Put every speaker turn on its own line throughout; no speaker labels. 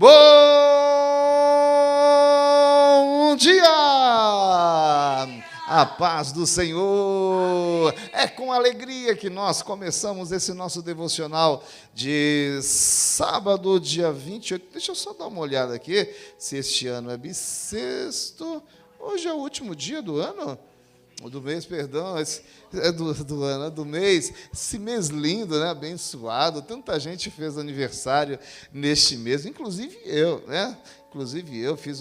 Bom dia! A paz do Senhor. É com alegria que nós começamos esse nosso devocional de sábado, dia 28. Deixa eu só dar uma olhada aqui, se este ano é bissexto. Hoje é o último dia do ano? Do mês, perdão, é do ano, do mês. Esse mês lindo, né? Abençoado. Tanta gente fez aniversário neste mês, inclusive eu, né? Inclusive eu fiz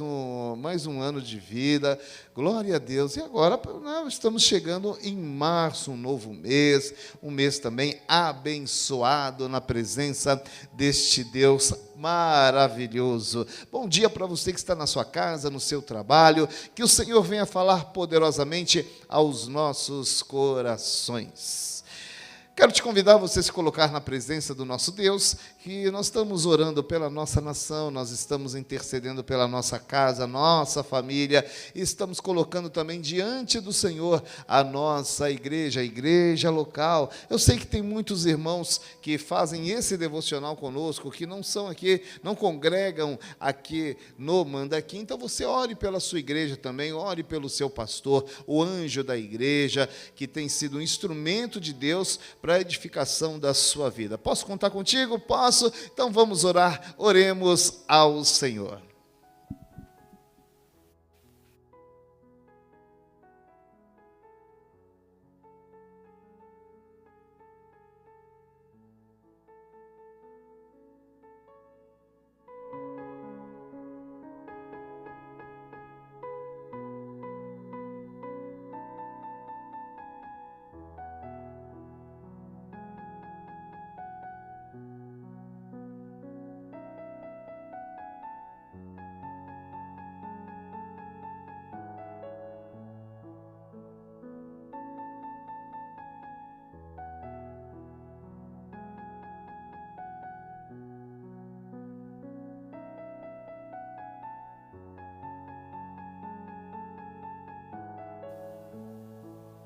mais um ano de vida, glória a Deus. E agora né, estamos chegando em março, um novo mês, um mês também abençoado na presença deste Deus maravilhoso. Bom dia para você que está na sua casa, no seu trabalho, que o Senhor venha falar poderosamente aos nossos corações. Quero te convidar a você se colocar na presença do nosso Deus, que nós estamos orando pela nossa nação, nós estamos intercedendo pela nossa casa, nossa família, e estamos colocando também diante do Senhor a nossa igreja, a igreja local. Eu sei que tem muitos irmãos que fazem esse devocional conosco, que não são aqui, não congregam aqui no Mandaqui, então você ore pela sua igreja também, ore pelo seu pastor, o anjo da igreja, que tem sido um instrumento de Deus para a edificação da sua vida. Posso contar contigo? Posso? Então vamos orar. Oremos ao Senhor.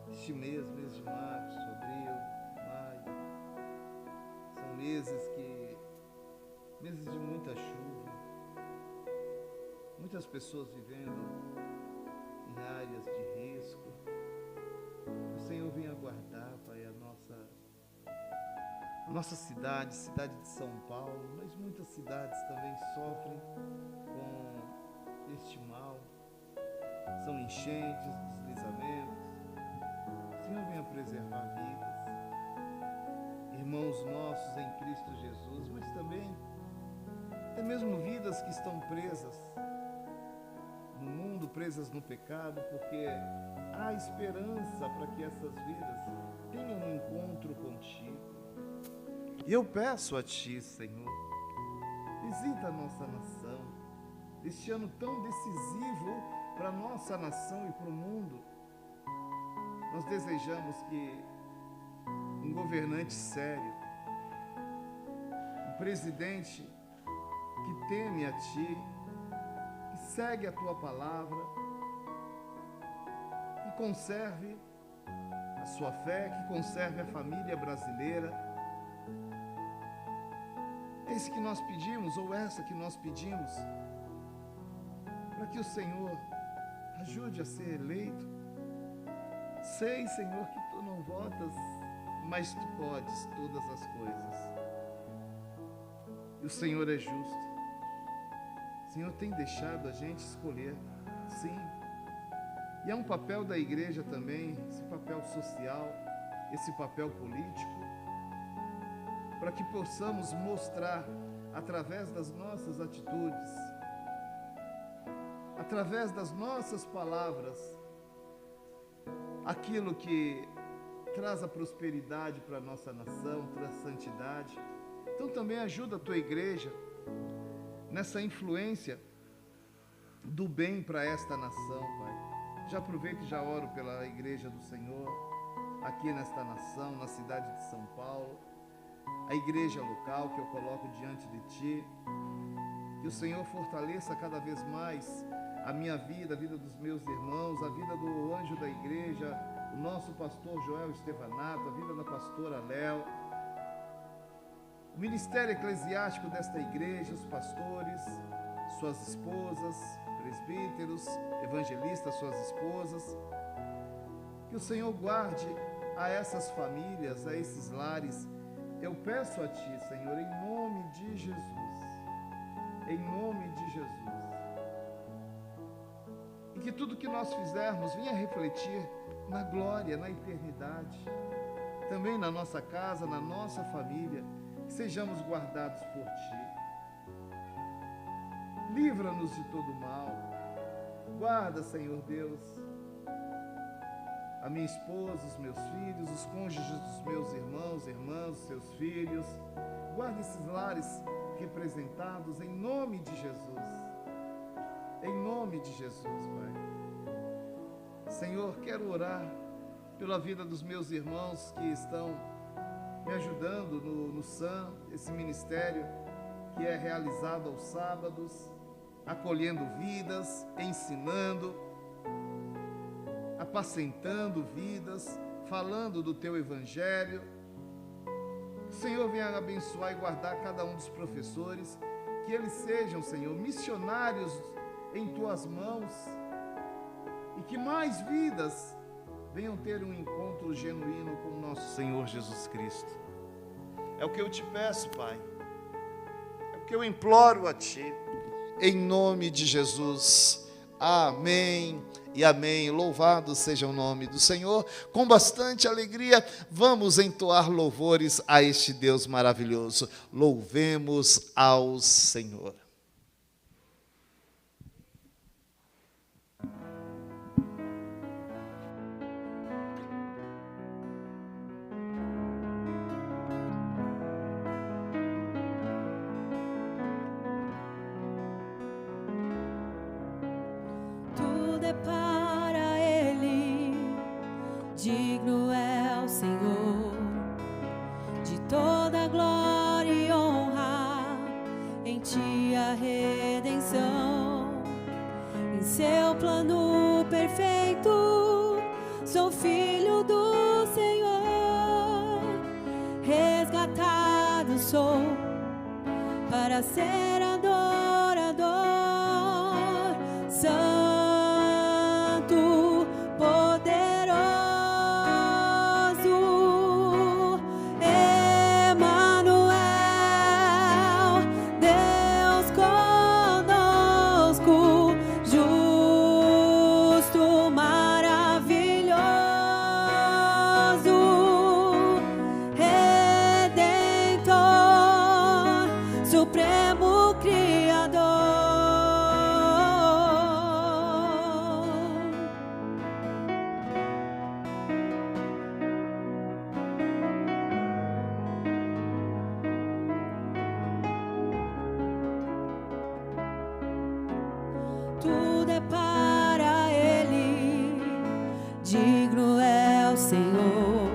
Este mês de março, abril, maio, são meses de muita chuva, muitas pessoas vivendo em áreas de risco. O Senhor venha guardar, Pai, a nossa cidade de São Paulo, mas muitas cidades também sofrem com este mal. São enchentes, deslizamentos. O Senhor venha preservar vidas, irmãos nossos em Cristo Jesus, mas também até mesmo vidas que estão presas no mundo, presas no pecado, porque há esperança para que essas vidas tenham um encontro contigo. E eu peço a Ti, Senhor, visita a nossa nação, este ano tão decisivo para a nossa nação e para o mundo. Nós desejamos que um governante sério, um presidente que teme a Ti, que segue a Tua palavra, que conserve a sua fé, que conserve a família brasileira. Esse que nós pedimos, ou essa que nós pedimos, para que o Senhor ajude a ser eleito. Sei, Senhor, que Tu não votas, mas Tu podes todas as coisas. E o Senhor é justo. O Senhor tem deixado a gente escolher, sim. E é um papel da igreja também, esse papel social, esse papel político, para que possamos mostrar, através das nossas atitudes, através das nossas palavras, aquilo que traz a prosperidade para a nossa nação, traz santidade. Então também ajuda a Tua igreja nessa influência do bem para esta nação, Pai. Já aproveito e já oro pela igreja do Senhor, aqui nesta nação, na cidade de São Paulo, a igreja local que eu coloco diante de Ti. Que o Senhor fortaleça cada vez mais a minha vida, a vida dos meus irmãos, a vida do anjo da igreja, o nosso pastor Joel Estevanato, a vida da pastora Léo. o ministério eclesiástico desta igreja, os pastores, suas esposas, presbíteros, evangelistas, suas esposas. Que o Senhor guarde a essas famílias, a esses lares. Eu peço a Ti, Senhor, em nome de Jesus. Em nome de Jesus. E que tudo que nós fizermos venha refletir na glória, na eternidade. Também na nossa casa, na nossa família, que sejamos guardados por Ti. Livra-nos de todo mal. Guarda, Senhor Deus, a minha esposa, os meus filhos, os cônjuges dos meus irmãos, irmãs, seus filhos. Guarda esses lares representados em nome de Jesus. Em nome de Jesus, Pai. Senhor, quero orar pela vida dos meus irmãos que estão me ajudando no SAM, esse ministério que é realizado aos sábados, acolhendo vidas, ensinando, apacentando vidas, falando do Teu Evangelho. O Senhor venha abençoar e guardar cada um dos professores, que eles sejam, Senhor, missionários em Tuas mãos, e que mais vidas venham ter um encontro genuíno com o nosso Senhor Jesus Cristo. É o que eu te peço, Pai, é o que eu imploro a Ti, em nome de Jesus. Amém e amém. Louvado seja o nome do Senhor. Com bastante alegria, vamos entoar louvores a este Deus maravilhoso. Louvemos ao Senhor.
Para Ele, digno é o Senhor de toda glória e honra, em Ti a redenção, em Seu plano perfeito, sou filho do Senhor, resgatado sou para ser adorador, Supremo Criador. Tudo é para Ele, digno é o Senhor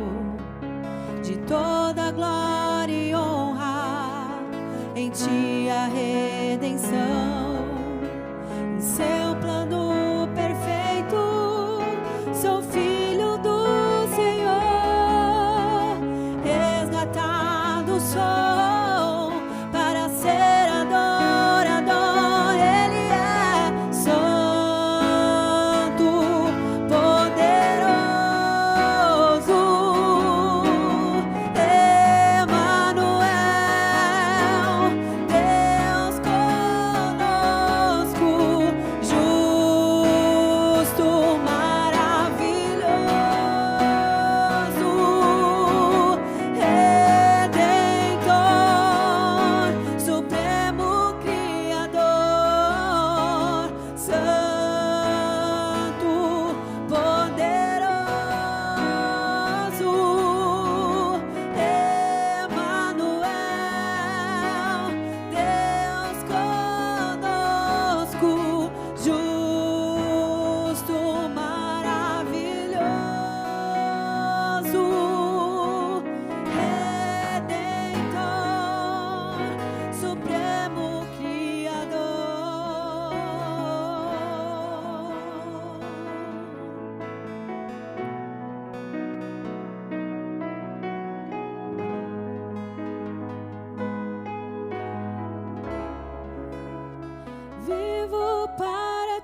de toda glória e honra, em Ti a redenção, em Seu plano perfeito, sou filho do Senhor, resgatado sou para ser adorador. Ele é santo, poderoso, Emanuel, Deus conosco, justo, maravilhoso, Redentor.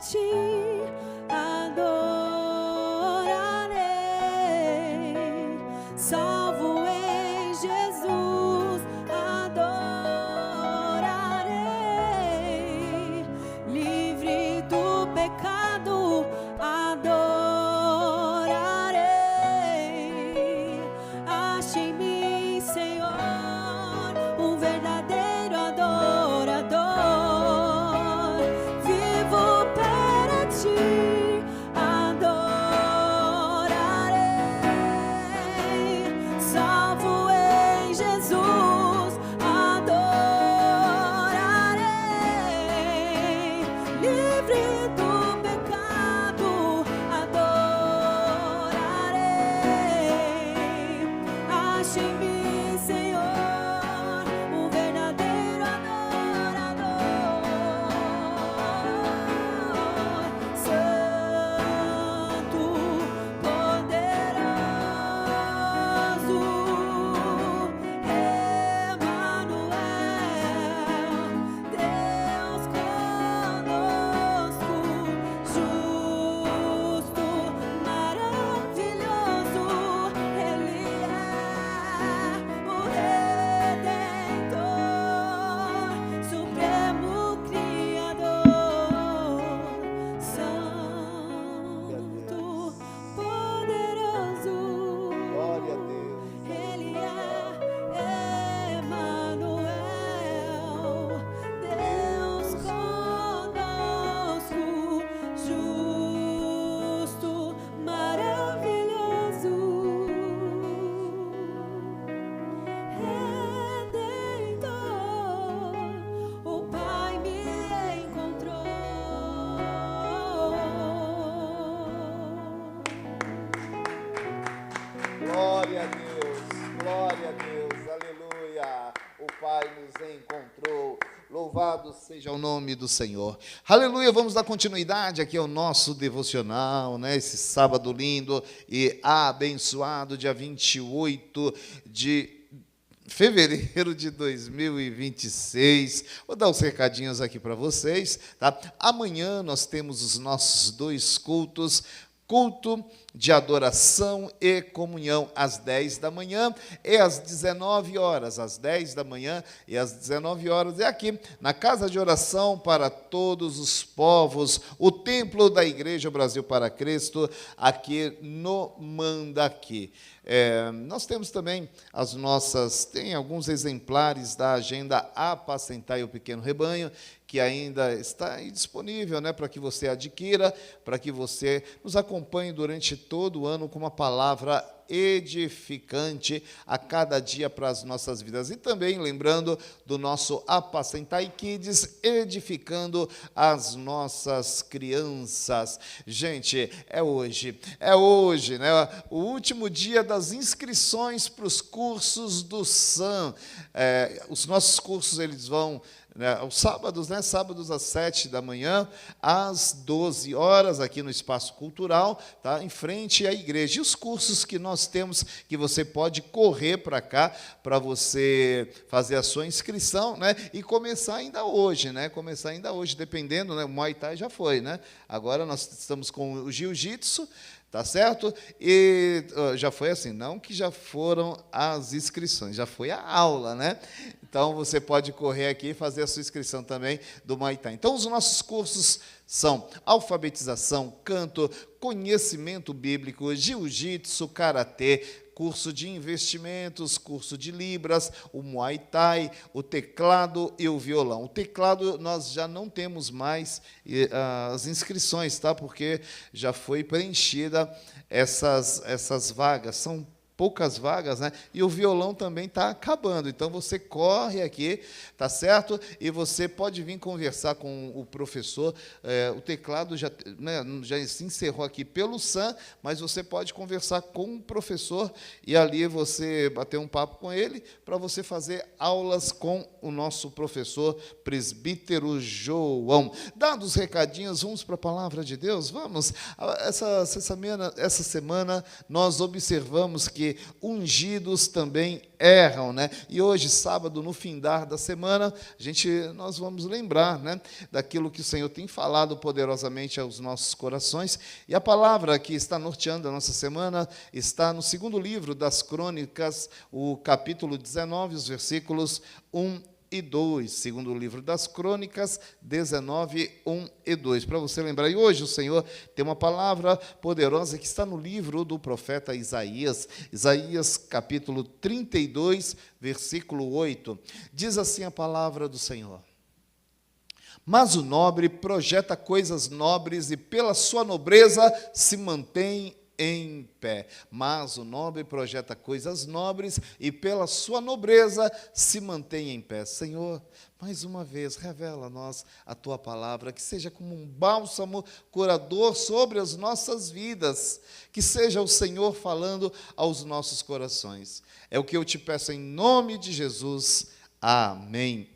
ti adorarei, salvo em Jesus adorarei, livre do pecado adorarei. Ache em mim, Senhor, um verdadeiro adorador, vivo para ti adorarei, salvo em Jesus adorarei, livre do pecado adorarei. Ache em mim, Senhor, um verdadeiro adorador, santo, poderoso, Emanuel, Deus conosco, justo, maravilhoso, Ele é o Redentor, Supremo Criador, santo, poderoso.
Glória a Deus.
Ele é Emanuel, Deus conosco, justo, maravilhoso, Redentor, o Pai me encontrou.
Glória a Deus, aleluia. O Pai nos encontrou. Louvado seja o nome do Senhor. Aleluia, vamos dar continuidade aqui ao nosso devocional, né? Esse sábado lindo e abençoado, dia 28 de fevereiro de 2026. Vou dar os recadinhos aqui para vocês, tá? Amanhã nós temos os nossos 2 cultos. Culto de adoração e comunhão às 10 da manhã e às 19 horas, às 10 da manhã e às 19 horas, é aqui na Casa de Oração para Todos os Povos, o Templo da Igreja Brasil para Cristo, aqui no Mandaqui. Nós temos também tem alguns exemplares da agenda Apacentai o Pequeno Rebanho, que ainda está aí disponível, né, para que você adquira, para que você nos acompanhe durante todo o ano com uma palavra edificante a cada dia para as nossas vidas. E também lembrando do nosso Apacentai Kids, edificando as nossas crianças. Gente, é hoje, né? O último dia das inscrições para os cursos do SAM. Os nossos cursos, eles vão aos sábados, né? Sábados às 7 da manhã, às 12 horas, aqui no Espaço Cultural, tá? Em frente à igreja. E os cursos que nós temos, que você pode correr para cá, para você fazer a sua inscrição, né? E começar ainda hoje, né? Dependendo, né? O Muay Thai já foi, né? Agora nós estamos com o Jiu-Jitsu, tá certo? E já foi assim, não que já foram as inscrições, já foi a aula, né? Então, você pode correr aqui e fazer a sua inscrição também do Muay Thai. Então, os nossos cursos são alfabetização, canto, conhecimento bíblico, jiu-jitsu, karatê, curso de investimentos, curso de libras, o Muay Thai, o teclado e o violão. O teclado nós já não temos mais as inscrições, tá? Porque já foi preenchida essas vagas. São poucas vagas, né? E o violão também está acabando. Então, você corre aqui, tá certo? E você pode vir conversar com o professor. O teclado já se encerrou aqui pelo SAM, mas você pode conversar com o professor e ali você bater um papo com ele para você fazer aulas com o nosso professor presbítero João. Dados os recadinhos, vamos para a palavra de Deus? Vamos! Essa semana nós observamos que porque ungidos também erram, né? E hoje, sábado, no findar da semana, nós vamos lembrar, né, daquilo que o Senhor tem falado poderosamente aos nossos corações. E a palavra que está norteando a nossa semana está no segundo livro das Crônicas, o capítulo 19, os versículos 1 e 2, segundo o livro das Crônicas, 19, 1 e 2, para você lembrar. E hoje o Senhor tem uma palavra poderosa que está no livro do profeta Isaías, Isaías capítulo 32, versículo 8, diz assim a palavra do Senhor: mas o nobre projeta coisas nobres e pela sua nobreza se mantém em pé. Mas o nobre projeta coisas nobres e pela sua nobreza se mantém em pé. Senhor, mais uma vez, revela a nós a Tua palavra, que seja como um bálsamo curador sobre as nossas vidas, que seja o Senhor falando aos nossos corações. É o que eu te peço em nome de Jesus. Amém.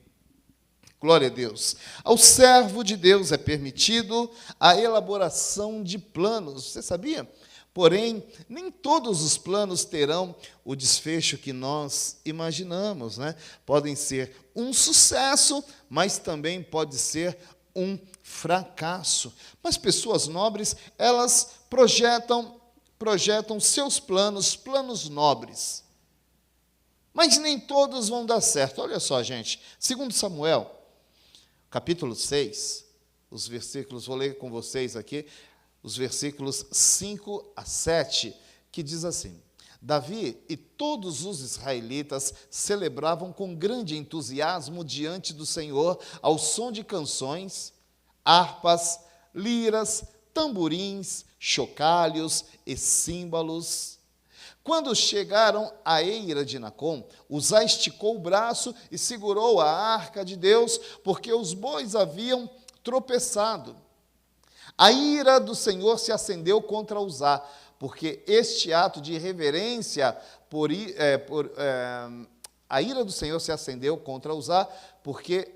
Glória a Deus. Ao servo de Deus é permitido a elaboração de planos. Você sabia? Porém, nem todos os planos terão o desfecho que nós imaginamos, né? Podem ser um sucesso, mas também pode ser um fracasso. Mas pessoas nobres, elas projetam seus planos nobres. Mas nem todos vão dar certo. Olha só, gente, segundo Samuel, capítulo 6, os versículos, vou ler com vocês aqui, os versículos 5 a 7, que diz assim: Davi e todos os israelitas celebravam com grande entusiasmo diante do Senhor, ao som de canções, harpas, liras, tamborins, chocalhos e símbolos. Quando chegaram à eira de Nacom, Uzá esticou o braço e segurou a arca de Deus, porque os bois haviam tropeçado. A ira do Senhor se acendeu contra Uzá, porque este ato de irreverência, a ira do Senhor se acendeu contra Uzá, porque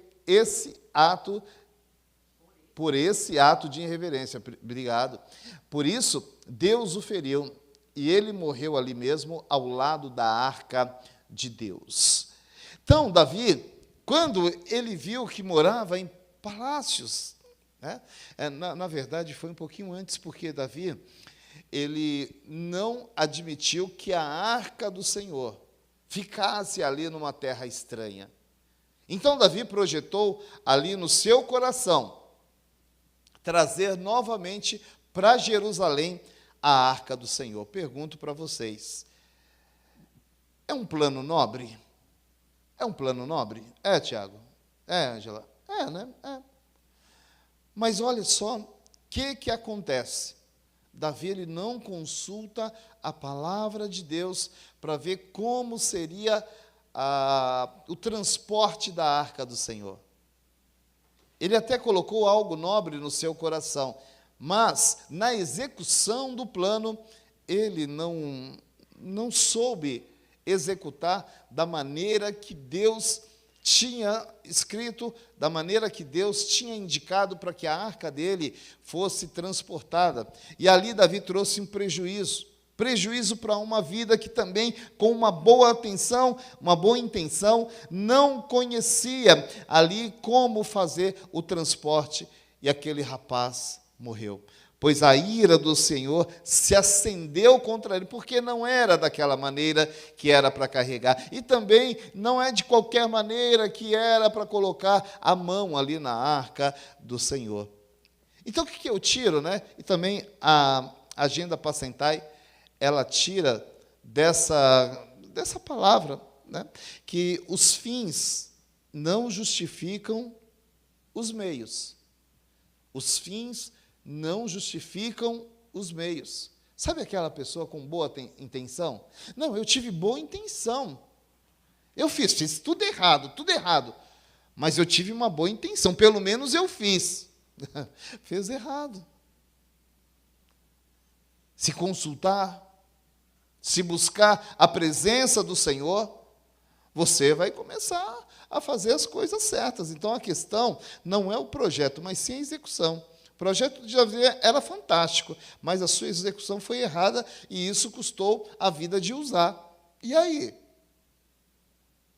por esse ato de irreverência, obrigado. Por isso, Deus o feriu, e ele morreu ali mesmo, ao lado da arca de Deus. Então, Davi, quando ele viu que morava em palácios, né? Na verdade, foi um pouquinho antes, porque Davi, ele não admitiu que a arca do Senhor ficasse ali numa terra estranha. Então, Davi projetou ali no seu coração trazer novamente para Jerusalém a arca do Senhor. Pergunto para vocês, é um plano nobre? É um plano nobre? É, Tiago? É, Ângela? É, né? É. Mas olha só o que acontece. Davi, ele não consulta a palavra de Deus para ver como seria o transporte da arca do Senhor. Ele até colocou algo nobre no seu coração, mas na execução do plano, ele não soube executar da maneira que Deus tinha escrito, da maneira que Deus tinha indicado para que a arca dele fosse transportada. E ali Davi trouxe um prejuízo para uma vida que também, com uma boa intenção, não conhecia ali como fazer o transporte, e aquele rapaz morreu. Pois a ira do Senhor se acendeu contra ele, porque não era daquela maneira que era para carregar. E também não é de qualquer maneira que era para colocar a mão ali na arca do Senhor. Então, o que eu tiro, né? E também a Agenda Passentai, ela tira dessa palavra, né? Que os fins não justificam os meios. Os fins não justificam os meios. Sabe aquela pessoa com boa intenção? Não, eu tive boa intenção. Eu fiz tudo errado. Mas eu tive uma boa intenção, pelo menos eu fiz. Fez errado. Se consultar, se buscar a presença do Senhor, você vai começar a fazer as coisas certas. Então, a questão não é o projeto, mas sim a execução, projeto de Davi era fantástico, mas a sua execução foi errada e isso custou a vida de Uzá. E aí?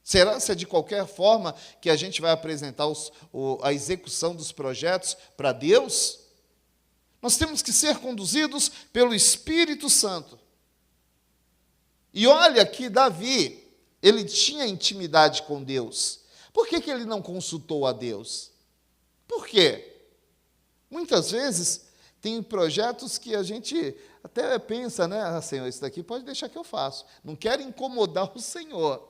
Será se é de qualquer forma que a gente vai apresentar a execução dos projetos para Deus? Nós temos que ser conduzidos pelo Espírito Santo. E olha que Davi, ele tinha intimidade com Deus. Por que ele não consultou a Deus? Por quê? Muitas vezes tem projetos que a gente até pensa, né? Ah, Senhor, isso daqui pode deixar que eu faço. Não quero incomodar o Senhor.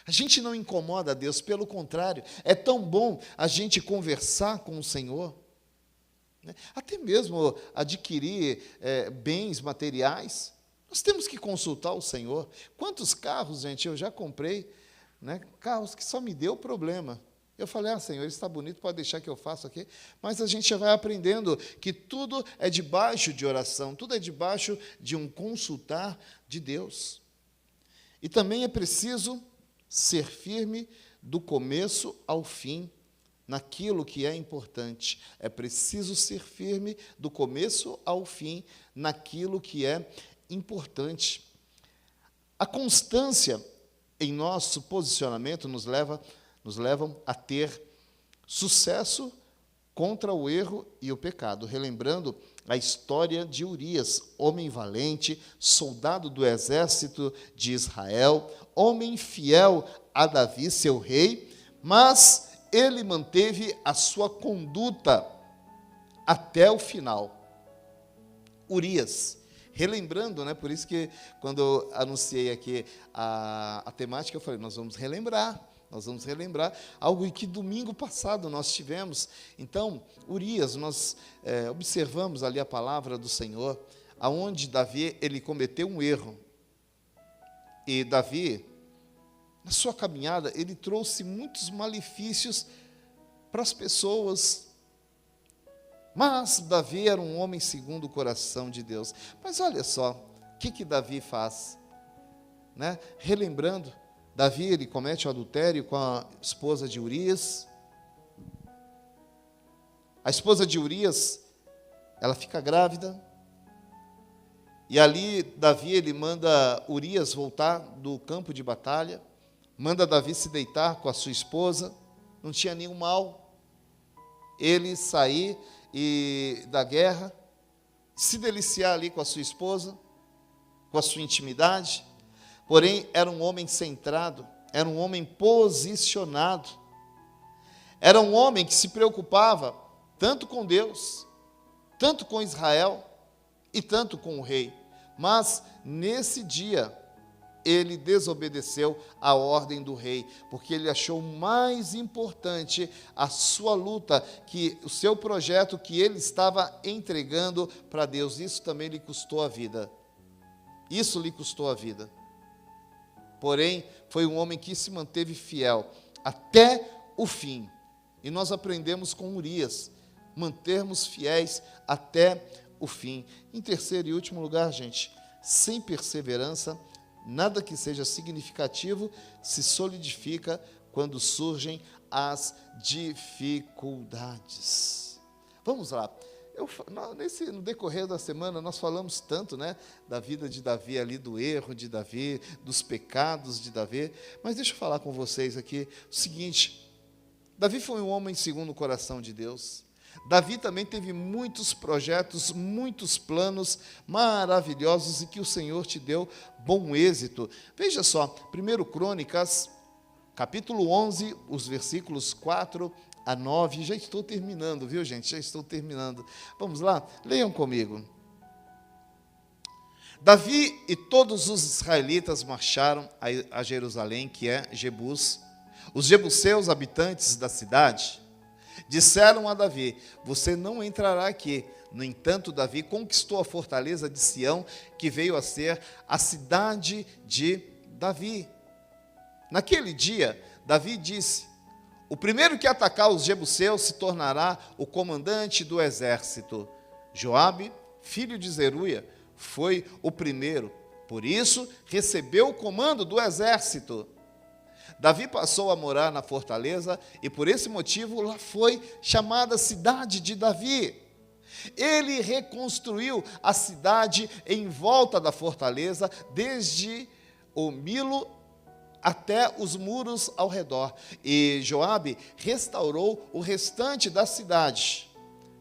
A gente não incomoda a Deus, pelo contrário, é tão bom a gente conversar com o Senhor, né? Até mesmo adquirir bens materiais. Nós temos que consultar o Senhor. Quantos carros, gente, eu já comprei, né? Carros que só me deu problema. Eu falei, Senhor, está bonito, pode deixar que eu faça aqui. Mas a gente já vai aprendendo que tudo é debaixo de oração, tudo é debaixo de um consultar de Deus. E também é preciso ser firme do começo ao fim naquilo que é importante. É preciso ser firme do começo ao fim naquilo que é importante. A constância em nosso posicionamento nos levam a ter sucesso contra o erro e o pecado. Relembrando a história de Urias, homem valente, soldado do exército de Israel, homem fiel a Davi, seu rei, mas ele manteve a sua conduta até o final. Urias, relembrando, né, por isso que quando eu anunciei aqui a temática, eu falei, nós vamos relembrar algo que domingo passado nós tivemos. Então, Urias, nós observamos ali a palavra do Senhor, aonde Davi, ele cometeu um erro. E Davi, na sua caminhada, ele trouxe muitos malefícios para as pessoas. Mas Davi era um homem segundo o coração de Deus. Mas olha só, o que Davi faz? Né? Relembrando, Davi, ele comete o adultério com a esposa de Urias. A esposa de Urias, ela fica grávida. E ali, Davi, ele manda Urias voltar do campo de batalha. Manda Davi se deitar com a sua esposa. Não tinha nenhum mal. Ele sair da guerra, se deliciar ali com a sua esposa, com a sua intimidade. Porém, era um homem centrado, era um homem posicionado, era um homem que se preocupava tanto com Deus, tanto com Israel e tanto com o rei. Mas, nesse dia, ele desobedeceu a ordem do rei, porque ele achou mais importante a sua luta, que o seu projeto que ele estava entregando para Deus. Isso também lhe custou a vida. Isso lhe custou a vida. Porém, foi um homem que se manteve fiel até o fim. E nós aprendemos com Urias, mantermos fiéis até o fim. Em terceiro e último lugar, gente, sem perseverança, nada que seja significativo se solidifica quando surgem as dificuldades. Vamos lá. No decorrer da semana, nós falamos tanto, né, da vida de Davi ali, do erro de Davi, dos pecados de Davi, mas deixa eu falar com vocês aqui o seguinte: Davi foi um homem segundo o coração de Deus. Davi também teve muitos projetos, muitos planos maravilhosos e que o Senhor te deu bom êxito. Veja só, 1 Crônicas, capítulo 11, os versículos 4 a 9, já estou terminando, viu, gente? Já estou terminando. Vamos lá? Leiam comigo. Davi e todos os israelitas marcharam a Jerusalém, que é Jebus. Os jebuseus, habitantes da cidade, disseram a Davi: você não entrará aqui. No entanto, Davi conquistou a fortaleza de Sião, que veio a ser a cidade de Davi. Naquele dia, Davi disse: o primeiro que atacar os jebuseus se tornará o comandante do exército. Joabe, filho de Zeruia, foi o primeiro, por isso recebeu o comando do exército. Davi passou a morar na fortaleza e por esse motivo lá foi chamada cidade de Davi. Ele reconstruiu a cidade em volta da fortaleza, desde o Milo até os muros ao redor. E Joabe restaurou o restante da cidade.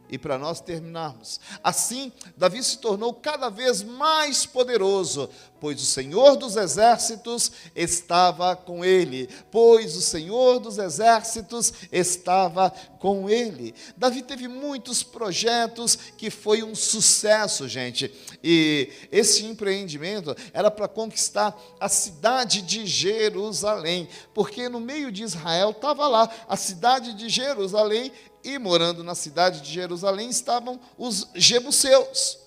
E para nós terminarmos, assim, Davi se tornou cada vez mais poderoso, pois o Senhor dos Exércitos estava com ele. Pois o Senhor dos Exércitos estava com ele. Davi teve muitos projetos que foi um sucesso, gente. E esse empreendimento era para conquistar a cidade de Jerusalém, porque no meio de Israel estava lá a cidade de Jerusalém, e morando na cidade de Jerusalém estavam os jebuseus.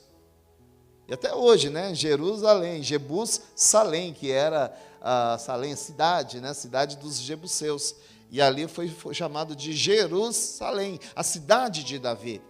E até hoje, né? Jerusalém, Jebus-Salém, que era Salém, cidade, né? Cidade dos jebuseus. E ali foi chamado de Jerusalém, a cidade de Davi.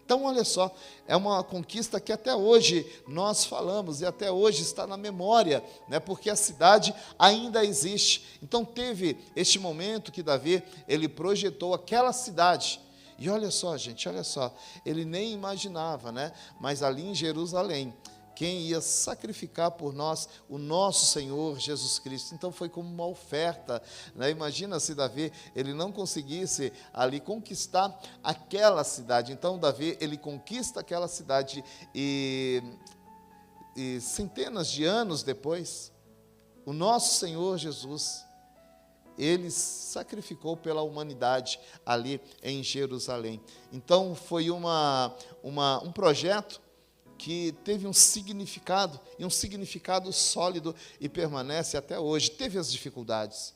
Então, olha só, é uma conquista que até hoje nós falamos e até hoje está na memória, né, porque a cidade ainda existe. Então, teve este momento que Davi, ele projetou aquela cidade. E olha só, gente, olha só, ele nem imaginava, né, mas ali em Jerusalém, quem ia sacrificar por nós o nosso Senhor Jesus Cristo. Então foi como uma oferta, né? Imagina se Davi, ele não conseguisse ali conquistar aquela cidade. Então Davi, ele conquista aquela cidade e centenas de anos depois, o nosso Senhor Jesus, ele sacrificou pela humanidade ali em Jerusalém. Então foi um projeto que teve um significado, e um significado sólido, e permanece até hoje. Teve as dificuldades.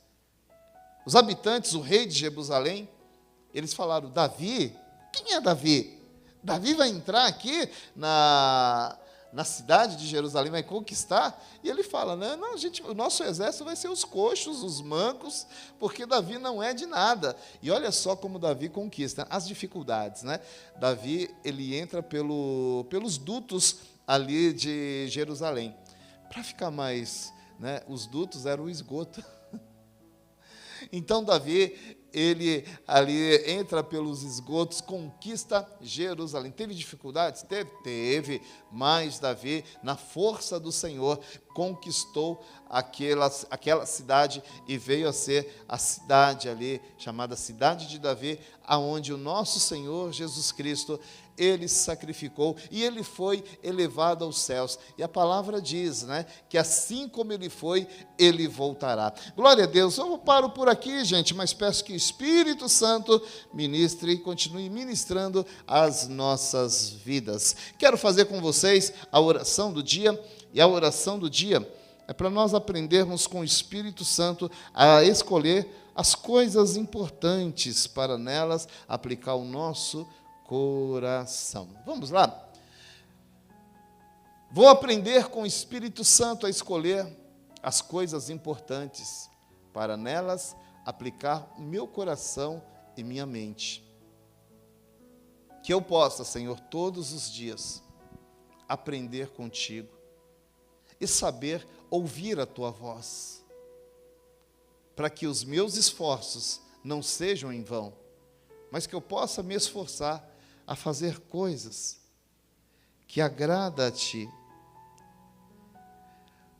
Os habitantes, o rei de Jerusalém, eles falaram: Davi? Quem é Davi? Davi vai entrar aqui na cidade de Jerusalém, vai conquistar? E ele fala, né, não, gente, o nosso exército vai ser os coxos, os mancos, porque Davi não é de nada. E olha só como Davi conquista as dificuldades, né? Davi, ele entra pelos dutos ali de Jerusalém. Para ficar mais, né, os dutos eram o esgoto. Então Davi, ele ali entra pelos esgotos, conquista Jerusalém. Teve dificuldades? Teve, mas Davi, na força do Senhor, conquistou aquela cidade e veio a ser a cidade ali, chamada Cidade de Davi, aonde o nosso Senhor Jesus Cristo, ele sacrificou e ele foi elevado aos céus. E a palavra diz, né, que assim como ele foi, ele voltará. Glória a Deus. Eu paro por aqui, gente, mas peço que o Espírito Santo ministre e continue ministrando as nossas vidas. Quero fazer com vocês a oração do dia, e a oração do dia é para nós aprendermos com o Espírito Santo a escolher as coisas importantes para nelas aplicar o nosso coração. Vamos lá? Vou aprender com o Espírito Santo a escolher as coisas importantes para nelas aplicar o meu coração e minha mente. Que eu possa, Senhor, todos os dias aprender contigo e saber ouvir a tua voz, para que os meus esforços não sejam em vão, mas que eu possa me esforçar a fazer coisas que agrada a Ti,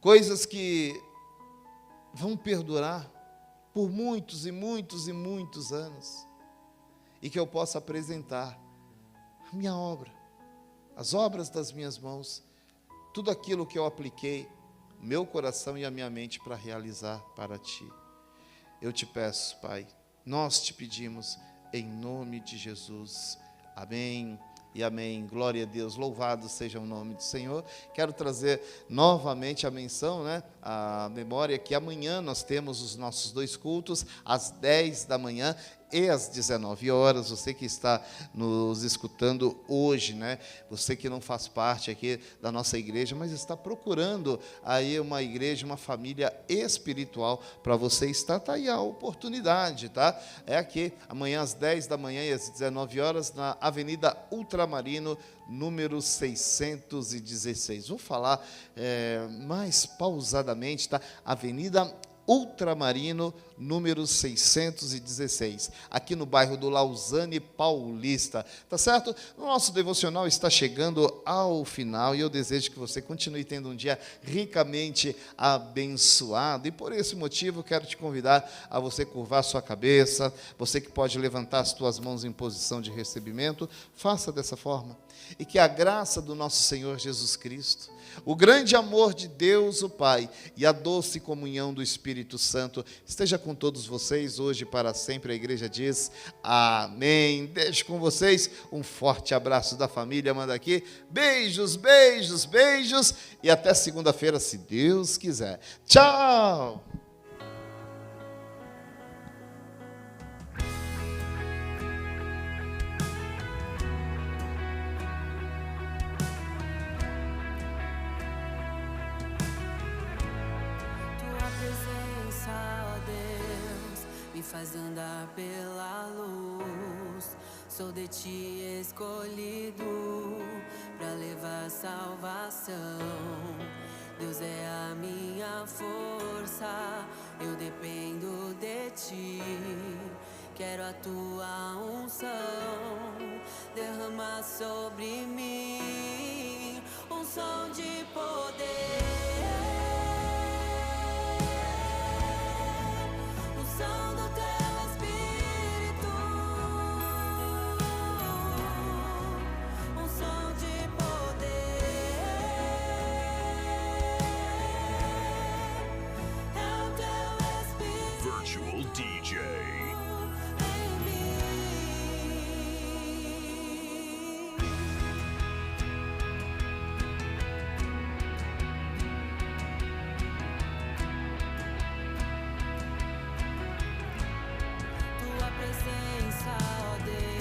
coisas que vão perdurar por muitos e muitos e muitos anos, e que eu possa apresentar a minha obra, as obras das minhas mãos, tudo aquilo que eu apliquei, o meu coração e a minha mente para realizar para Ti. Eu te peço, Pai, nós te pedimos, em nome de Jesus. Amém e amém. Glória a Deus. Louvado seja o nome do Senhor. Quero trazer novamente a menção, né, a memória que amanhã nós temos os nossos 2 cultos, às 10 da manhã e às 19 horas. Você que está nos escutando hoje, né? Você que não faz parte aqui da nossa igreja, mas está procurando aí uma igreja, uma família espiritual para você estar, tá aí a oportunidade, tá? É aqui, amanhã às 10 da manhã e às 19 horas, na Avenida Ultramarino, número 616. Vou falar mais pausadamente, tá? Avenida Ultramarino, número 616, aqui no bairro do Lausanne Paulista, tá certo? O nosso devocional está chegando ao final e eu desejo que você continue tendo um dia ricamente abençoado, e por esse motivo quero te convidar a você curvar sua cabeça. Você que pode levantar as tuas mãos em posição de recebimento, faça dessa forma, e que a graça do nosso Senhor Jesus Cristo, o grande amor de Deus o Pai e a doce comunhão do Espírito Santo esteja com todos vocês hoje e para sempre. A igreja diz amém. Deixo com vocês um forte abraço da família, manda aqui, beijos, beijos, beijos, e até segunda-feira, se Deus quiser. Tchau!
Me faz andar pela luz, sou de ti escolhido pra levar salvação. Deus é a minha força, eu dependo de ti. Quero a tua unção, derrama sobre mim, unção de poder.